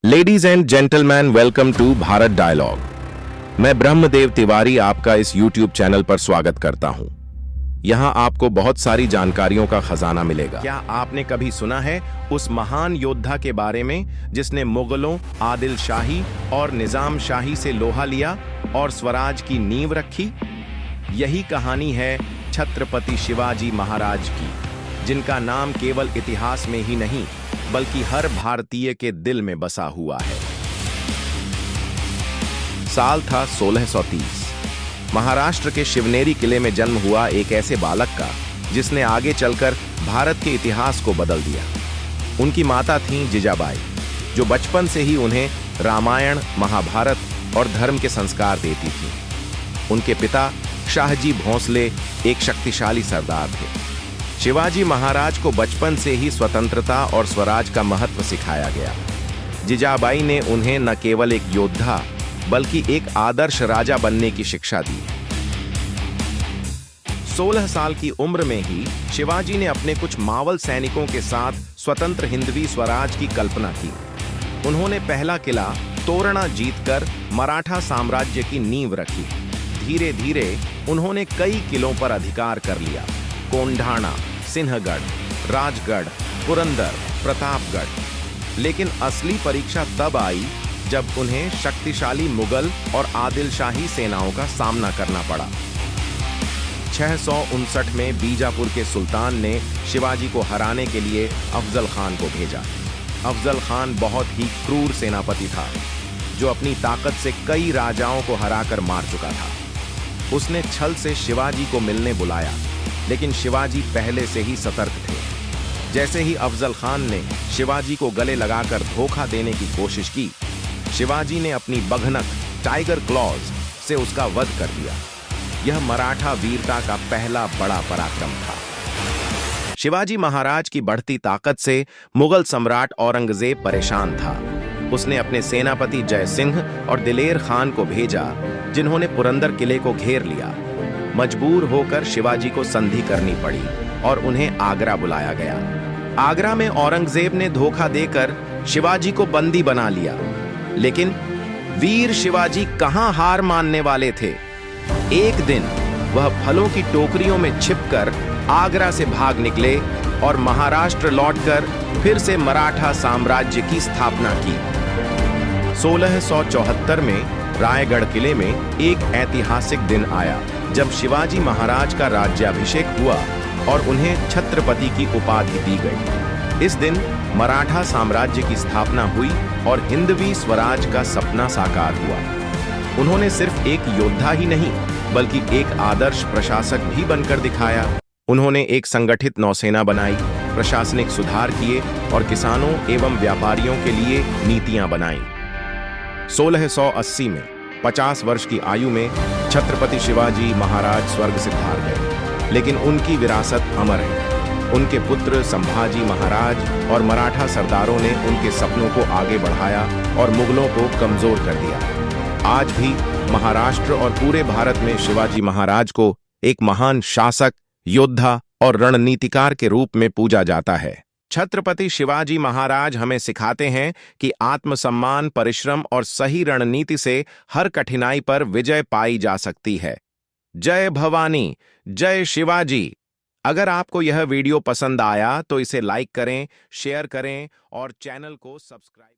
Ladies and gentleman, welcome to Bharat dialogue. मैं ब्रह्मदेव तिवारी आपका इस यूट्यूब चैनल पर स्वागत करता हूं। यहां आपको बहुत सारी जानकारियों का खजाना मिलेगा। क्या आपने कभी सुना है उस महान योद्धा के बारे में जिसने मुगलों, आदिल शाही और निजाम शाही से लोहा लिया और स्वराज की नींव रखी? यही कहानी है छत्रपति शिवाजी महाराज की, जिनका नाम केवल इतिहास में ही नहीं बल्कि हर भारतीय के दिल में बसा हुआ है। साल था 1630। महाराष्ट्र के शिवनेरी किले में जन्म हुआ एक ऐसे बालक का जिसने आगे चलकर भारत के इतिहास को बदल दिया। उनकी माता थीं जिजाबाई, जो बचपन से ही उन्हें रामायण, महाभारत और धर्म के संस्कार देती थीं। उनके पिता शाहजी भोंसले एक शक्तिशाली सरदार थे। शिवाजी महाराज को बचपन से ही स्वतंत्रता और स्वराज का महत्व सिखाया गया। जिजाबाई ने उन्हें न केवल एक योद्धा बल्कि एक आदर्श राजा बनने की शिक्षा दी। 16 साल की उम्र में ही शिवाजी ने अपने कुछ मावल सैनिकों के साथ स्वतंत्र हिंदवी स्वराज की कल्पना की। उन्होंने पहला किला तोरणा जीतकर मराठा साम्राज्य की नींव रखी। धीरे धीरे उन्होंने कई किलों पर अधिकार कर लिया: कोंढाणा, सिंहगढ़, राजगढ़, पुरंदर, प्रतापगढ़। लेकिन असली परीक्षा तब आई जब उन्हें शक्तिशाली मुगल और आदिलशाही सेनाओं का सामना करना पड़ा। 659 में बीजापुर के सुल्तान ने शिवाजी को हराने के लिए अफजल खान को भेजा। अफजल खान बहुत ही क्रूर सेनापति था, जो अपनी ताकत से कई राजाओं को हराकर मार चुका था। उसने छल से शिवाजी को मिलने बुलाया, लेकिन शिवाजी पहले से ही सतर्क थे। जैसे ही अफजल खान ने शिवाजी को गले लगाकर धोखा देने की कोशिश की, शिवाजी ने अपनी बघनक टाइगर क्लॉज से उसका वध कर दिया। यह मराठा वीरता का पहला बड़ा पराक्रम था। शिवाजी महाराज की बढ़ती ताकत से मुगल सम्राट औरंगजेब परेशान था। उसने अपने सेनापति जय सिंह और दिलेर खान को भेजा, जिन्होंने पुरंदर किले को घेर लिया। मजबूर होकर शिवाजी को संधि करनी पड़ी और उन्हें आगरा बुलाया गया। आगरा में औरंगजेब ने धोखा देकर शिवाजी को बंदी बना लिया, लेकिन वीर शिवाजी कहां हार मानने वाले थे। एक दिन वह फलों की टोकरियों में छिपकर आगरा से भाग निकले और महाराष्ट्र लौटकर फिर से मराठा साम्राज्य की स्थापना की। 1674 में रायगढ़ किले में एक ऐतिहासिक दिन आया जब शिवाजी महाराज का राज्याभिषेक हुआ और उन्हें छत्रपति की उपाधि दी गई। इस दिन मराठा साम्राज्य की स्थापना हुई और हिंदवी स्वराज का सपना साकार हुआ। उन्होंने सिर्फ एक योद्धा ही नहीं बल्कि एक आदर्श प्रशासक भी बनकर दिखाया। उन्होंने एक संगठित नौसेना बनाई, प्रशासनिक सुधार किए और किसानों एवं व्यापारियों के लिए नीतियां बनाई। 1680 में 50 वर्ष की आयु में छत्रपति शिवाजी महाराज स्वर्ग सिधार गए, लेकिन उनकी विरासत अमर है। उनके पुत्र संभाजी महाराज और मराठा सरदारों ने उनके सपनों को आगे बढ़ाया और मुगलों को कमजोर कर दिया। आज भी महाराष्ट्र और पूरे भारत में शिवाजी महाराज को एक महान शासक, योद्धा और रणनीतिकार के रूप में पूजा जाता है। छत्रपति शिवाजी महाराज हमें सिखाते हैं कि आत्मसम्मान, परिश्रम और सही रणनीति से हर कठिनाई पर विजय पाई जा सकती है। जय भवानी, जय शिवाजी। अगर आपको यह वीडियो पसंद आया तो इसे लाइक करें, शेयर करें और चैनल को सब्सक्राइब